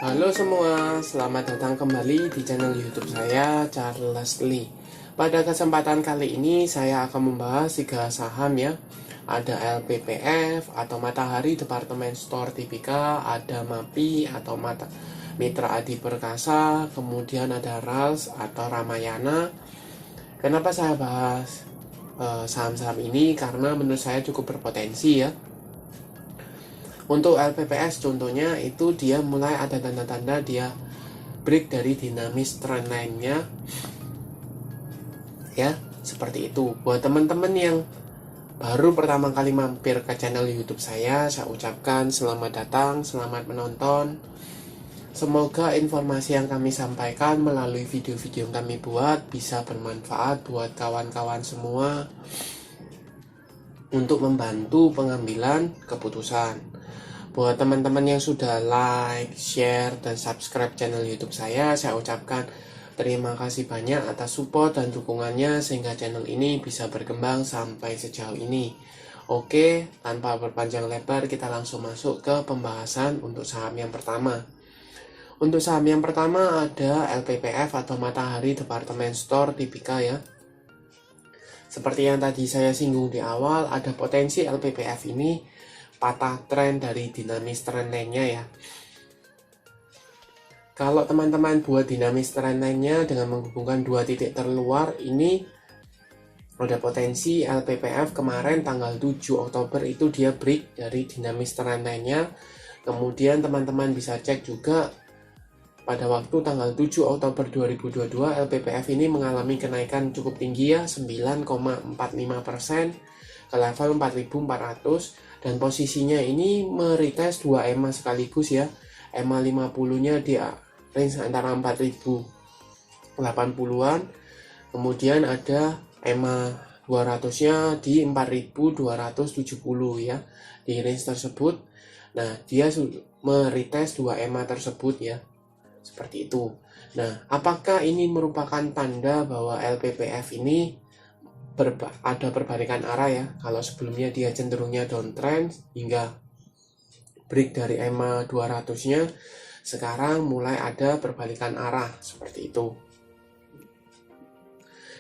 Halo semua, selamat datang kembali di channel YouTube saya, Charles Lee. Pada kesempatan kali ini saya akan membahas 3 saham ya. Ada LPPF atau Matahari Department Store Tbk, ada MAPI atau Mitra Adi Perkasa, kemudian ada RALS atau Ramayana. Kenapa saya bahas saham-saham ini? Karena menurut saya cukup berpotensi ya. Untuk LPPS contohnya itu dia mulai ada tanda-tanda dia break dari dinamis trendline-nya ya, seperti itu. Buat teman-teman yang baru pertama kali mampir ke channel YouTube saya ucapkan selamat datang, selamat menonton. Semoga informasi yang kami sampaikan melalui video-video yang kami buat bisa bermanfaat buat kawan-kawan semua untuk membantu pengambilan keputusan. Buat teman-teman yang sudah like, share, dan subscribe channel YouTube saya ucapkan terima kasih banyak atas support dan dukungannya sehingga channel ini bisa berkembang sampai sejauh ini. Oke, tanpa berpanjang lebar kita langsung masuk ke pembahasan untuk saham yang pertama. Untuk saham yang pertama ada LPPF atau Matahari Department Store Tbk ya. Seperti yang tadi saya singgung di awal, ada potensi LPPF ini patah tren dari dinamis trendline-nya ya. Kalau teman-teman buat dinamis trendline-nya dengan menghubungkan dua titik terluar, ini ada potensi LPPF kemarin tanggal 7 Oktober itu dia break dari dinamis trendline-nya. Kemudian teman-teman bisa cek juga pada waktu tanggal 7 Oktober 2022 LPPF ini mengalami kenaikan cukup tinggi ya, 9,45% ke level 4.400 dan posisinya ini meretest 2 EMA sekaligus ya. EMA 50-nya di range antara 4.080-an, kemudian ada EMA 200-nya di 4.270 ya, di range tersebut. Nah, dia meretest 2 EMA tersebut ya. Seperti itu. Nah, apakah ini merupakan tanda bahwa LPPF ini ada perbalikan arah ya? Kalau sebelumnya dia cenderungnya downtrend hingga break dari EMA 200-nya, sekarang mulai ada perbalikan arah seperti itu.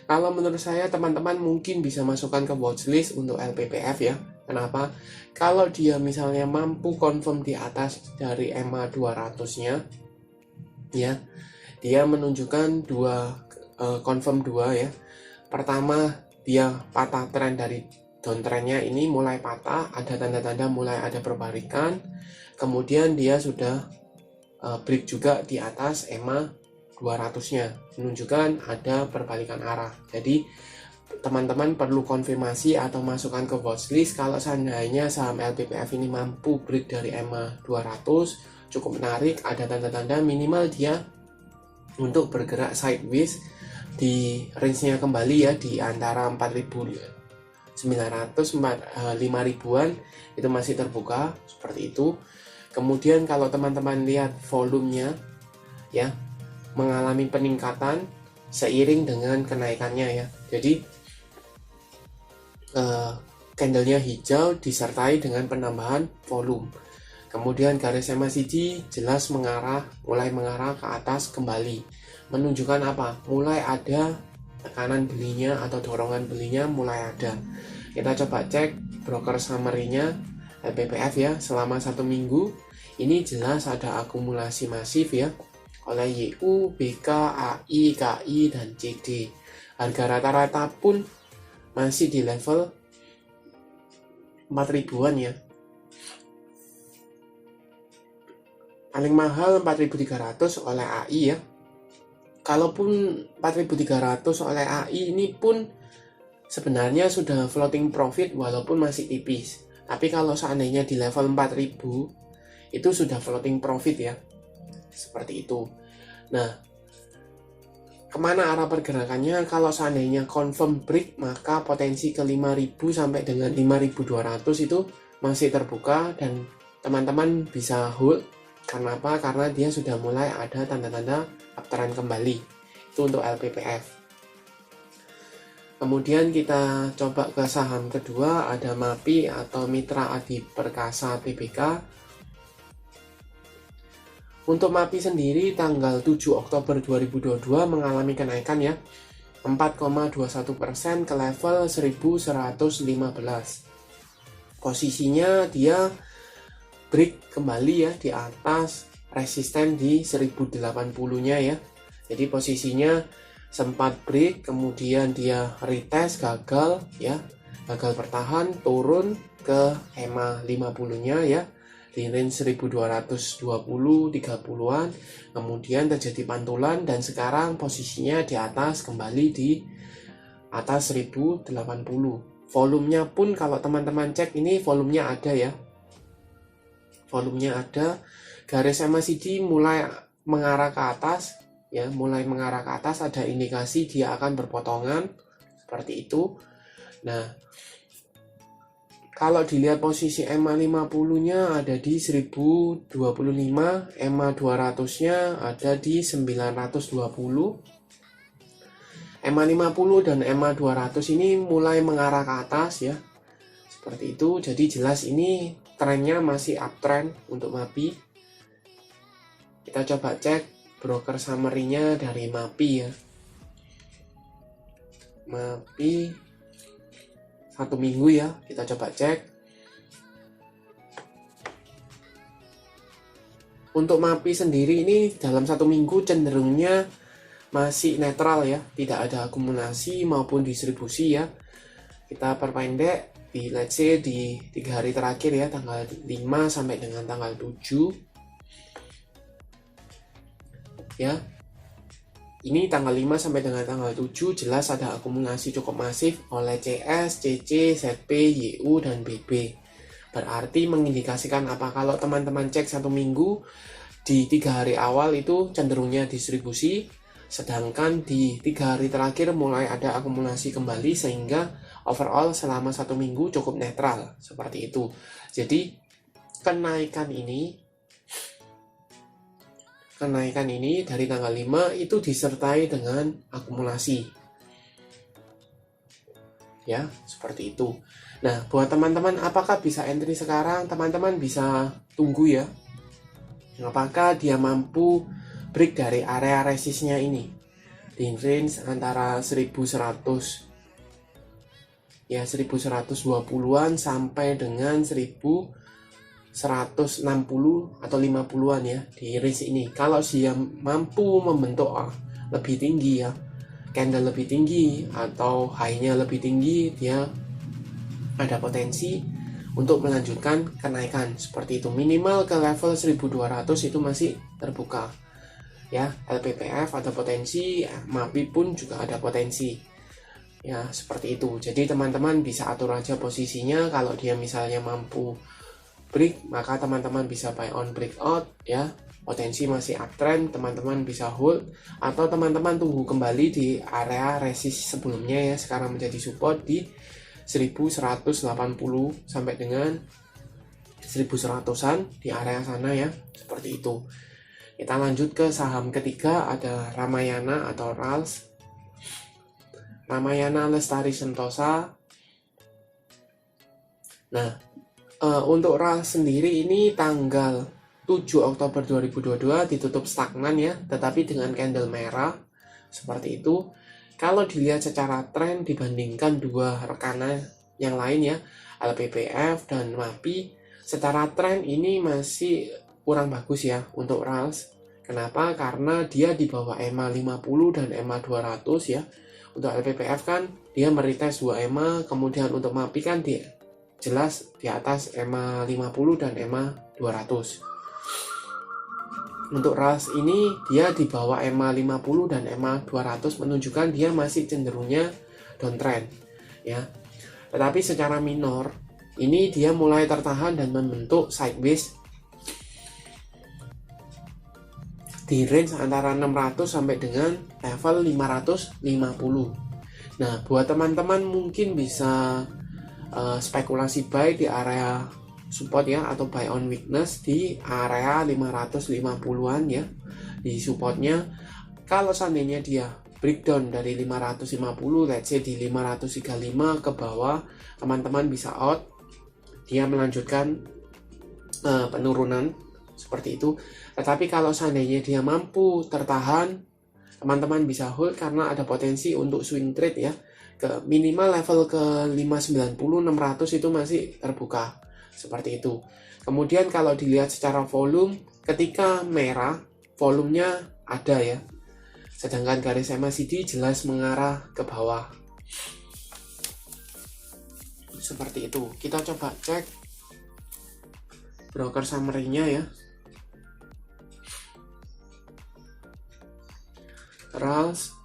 Kalau menurut saya teman-teman mungkin bisa masukkan ke watchlist untuk LPPF ya. Kenapa? Kalau dia misalnya mampu confirm di atas dari EMA 200-nya ya, dia menunjukkan confirm dua ya. Pertama, dia patah tren dari downtrendnya ini mulai patah, ada tanda-tanda mulai ada perbalikan. Kemudian dia sudah break juga di atas EMA 200-nya, menunjukkan ada perbalikan arah. Jadi teman-teman perlu konfirmasi atau masukkan ke watchlist kalau seandainya saham LPPF ini mampu break dari EMA 200, cukup menarik, ada tanda-tanda minimal dia untuk bergerak sideways di range-nya kembali ya, di antara 4.900 5.000-an itu masih terbuka seperti itu. Kemudian kalau teman-teman lihat volumenya ya mengalami peningkatan seiring dengan kenaikannya ya. Jadi candlenya hijau disertai dengan penambahan volume. Kemudian garis MACD jelas mulai mengarah ke atas kembali. Menunjukkan apa? Mulai ada tekanan belinya atau dorongan belinya mulai ada. Kita coba cek broker summary-nya LPPF ya, selama 1 minggu ini jelas ada akumulasi masif ya oleh YU, BK, AI, KI, dan CD. Harga rata-rata pun masih di level 4.000-an ya. Paling mahal 4.300 oleh AI ya. Kalaupun 4.300 oleh AI ini pun sebenarnya sudah floating profit walaupun masih tipis. Tapi kalau seandainya di level 4.000 itu sudah floating profit ya. Seperti itu. Nah, kemana arah pergerakannya? Kalau seandainya confirm break, maka potensi ke 5.000 sampai dengan 5.200 itu masih terbuka dan teman-teman bisa hold. Karena apa? Karena dia sudah mulai ada tanda-tanda uptrend kembali. Itu untuk LPPF. Kemudian kita coba ke saham kedua, ada MAPI atau Mitra Adi Perkasa Tbk. Untuk MAPI sendiri tanggal 7 Oktober 2022 mengalami kenaikan ya 4,21% ke level 1115. Posisinya dia break kembali ya di atas resisten di 1080-nya ya. Jadi posisinya sempat break, kemudian dia retest gagal ya. Gagal bertahan, turun ke EMA 50-nya ya. Di range 1220 30-an, kemudian terjadi pantulan dan sekarang posisinya di atas, kembali di atas 1080. Volumenya pun kalau teman-teman cek ini volumenya ada ya, volumenya ada, garis MACD mulai mengarah ke atas ya, mulai mengarah ke atas, ada indikasi dia akan berpotongan seperti itu. Nah, kalau dilihat posisi EMA 50-nya ada di 1025, EMA 200-nya ada di 920. EMA 50 dan EMA 200 ini mulai mengarah ke atas ya. Seperti itu, jadi jelas ini trennya masih uptrend untuk MAPI. Kita coba cek broker summary-nya dari MAPI ya. MAPI 1 minggu ya, kita coba cek. Untuk MAPI sendiri ini dalam 1 minggu cenderungnya masih netral ya, tidak ada akumulasi maupun distribusi ya. Kita perpendek di let's say di 3 hari terakhir ya, tanggal 5 sampai dengan tanggal 7 ya. Ini tanggal 5 sampai dengan tanggal 7 jelas ada akumulasi cukup masif oleh CS, CC, ZP, YU, dan BB. Berarti mengindikasikan apa? Kalau teman-teman cek 1 minggu, di 3 hari awal itu cenderungnya distribusi, sedangkan di 3 hari terakhir mulai ada akumulasi kembali, sehingga overall selama 1 minggu cukup netral, seperti itu. Jadi kenaikan ini dari tanggal 5 itu disertai dengan akumulasi ya, seperti itu. Nah, buat teman-teman apakah bisa entry sekarang? Teman-teman bisa tunggu ya, apakah dia mampu break dari area resistnya ini di range antara 1100 ya, 1120-an sampai dengan 160 atau 50-an ya, di range ini. Kalau dia mampu membentuk lebih tinggi ya, candle lebih tinggi atau high-nya lebih tinggi, dia ada potensi untuk melanjutkan kenaikan seperti itu. Minimal ke level 1200 itu masih terbuka ya. LPPF ada potensi, MAPI pun juga ada potensi ya, seperti itu. Jadi teman-teman bisa atur aja posisinya. Kalau dia misalnya mampu break, maka teman-teman bisa buy on breakout ya. Potensi masih uptrend, teman-teman bisa hold, atau teman-teman tunggu kembali di area resist sebelumnya ya, sekarang menjadi support di 1180 sampai dengan 1100-an di area sana ya, seperti itu. Kita lanjut ke saham ketiga, ada Ramayana atau RALS. Ramayana Lestari Sentosa. Nah, untuk RALS sendiri ini tanggal 7 Oktober 2022 ditutup stagnan ya, tetapi dengan candle merah seperti itu. Kalau dilihat secara tren dibandingkan dua rekanan yang lain ya, LPPF dan MAPI, secara tren ini masih kurang bagus ya untuk RALS. Kenapa? Karena dia di bawah EMA 50 dan EMA 200 ya. Untuk LPPF kan dia meretest 2 EMA, kemudian untuk MAPI kan dia jelas di atas EMA 50 dan EMA 200. Untuk RALS ini dia di bawah EMA 50 dan EMA 200, menunjukkan dia masih cenderungnya downtrend ya. Tetapi secara minor ini dia mulai tertahan dan membentuk sideways di range antara 600 sampai dengan level 550. Nah, buat teman-teman mungkin bisa spekulasi buy di area support ya, atau buy on weakness di area 550-an ya, di supportnya. Kalau seandainya dia breakdown dari 550, let's say di 535 ke bawah, teman-teman bisa out, dia melanjutkan penurunan seperti itu. Tetapi kalau seandainya dia mampu tertahan, teman-teman bisa hold karena ada potensi untuk swing trade ya, ke minimal level ke 590 600 itu masih terbuka seperti itu. Kemudian kalau dilihat secara volume, ketika merah volumenya ada ya, sedangkan garis MACD jelas mengarah ke bawah seperti itu. Kita coba cek broker summary-nya ya. RALS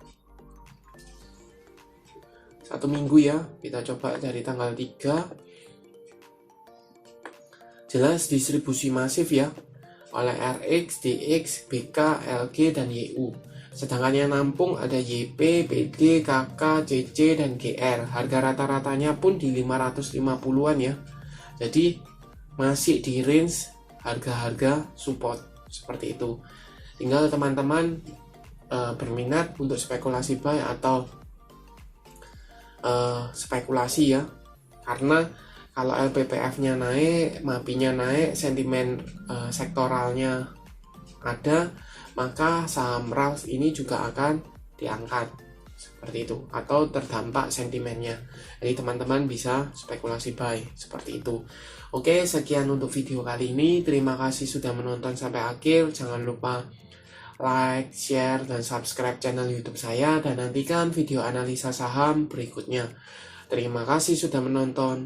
1 minggu ya, kita coba dari tanggal 3. Jelas distribusi masif ya, oleh RX, DX, BK, LG, dan YU. Sedangkan yang nampung ada YP, PD, KK, CC, dan GR. Harga rata-ratanya pun di 550-an ya. Jadi masih di range harga-harga support seperti itu. Tinggal teman-teman berminat untuk spekulasi buy atau spekulasi ya. Karena kalau LPPF-nya naik, MAPI-nya naik, sentimen sektoralnya ada, maka saham RALS ini juga akan diangkat seperti itu, atau terdampak sentimennya. Jadi teman-teman bisa spekulasi buy seperti itu. Oke, sekian untuk video kali ini. Terima kasih sudah menonton sampai akhir. Jangan lupa like, share, dan subscribe channel YouTube saya, dan nantikan video analisa saham berikutnya. Terima kasih sudah menonton.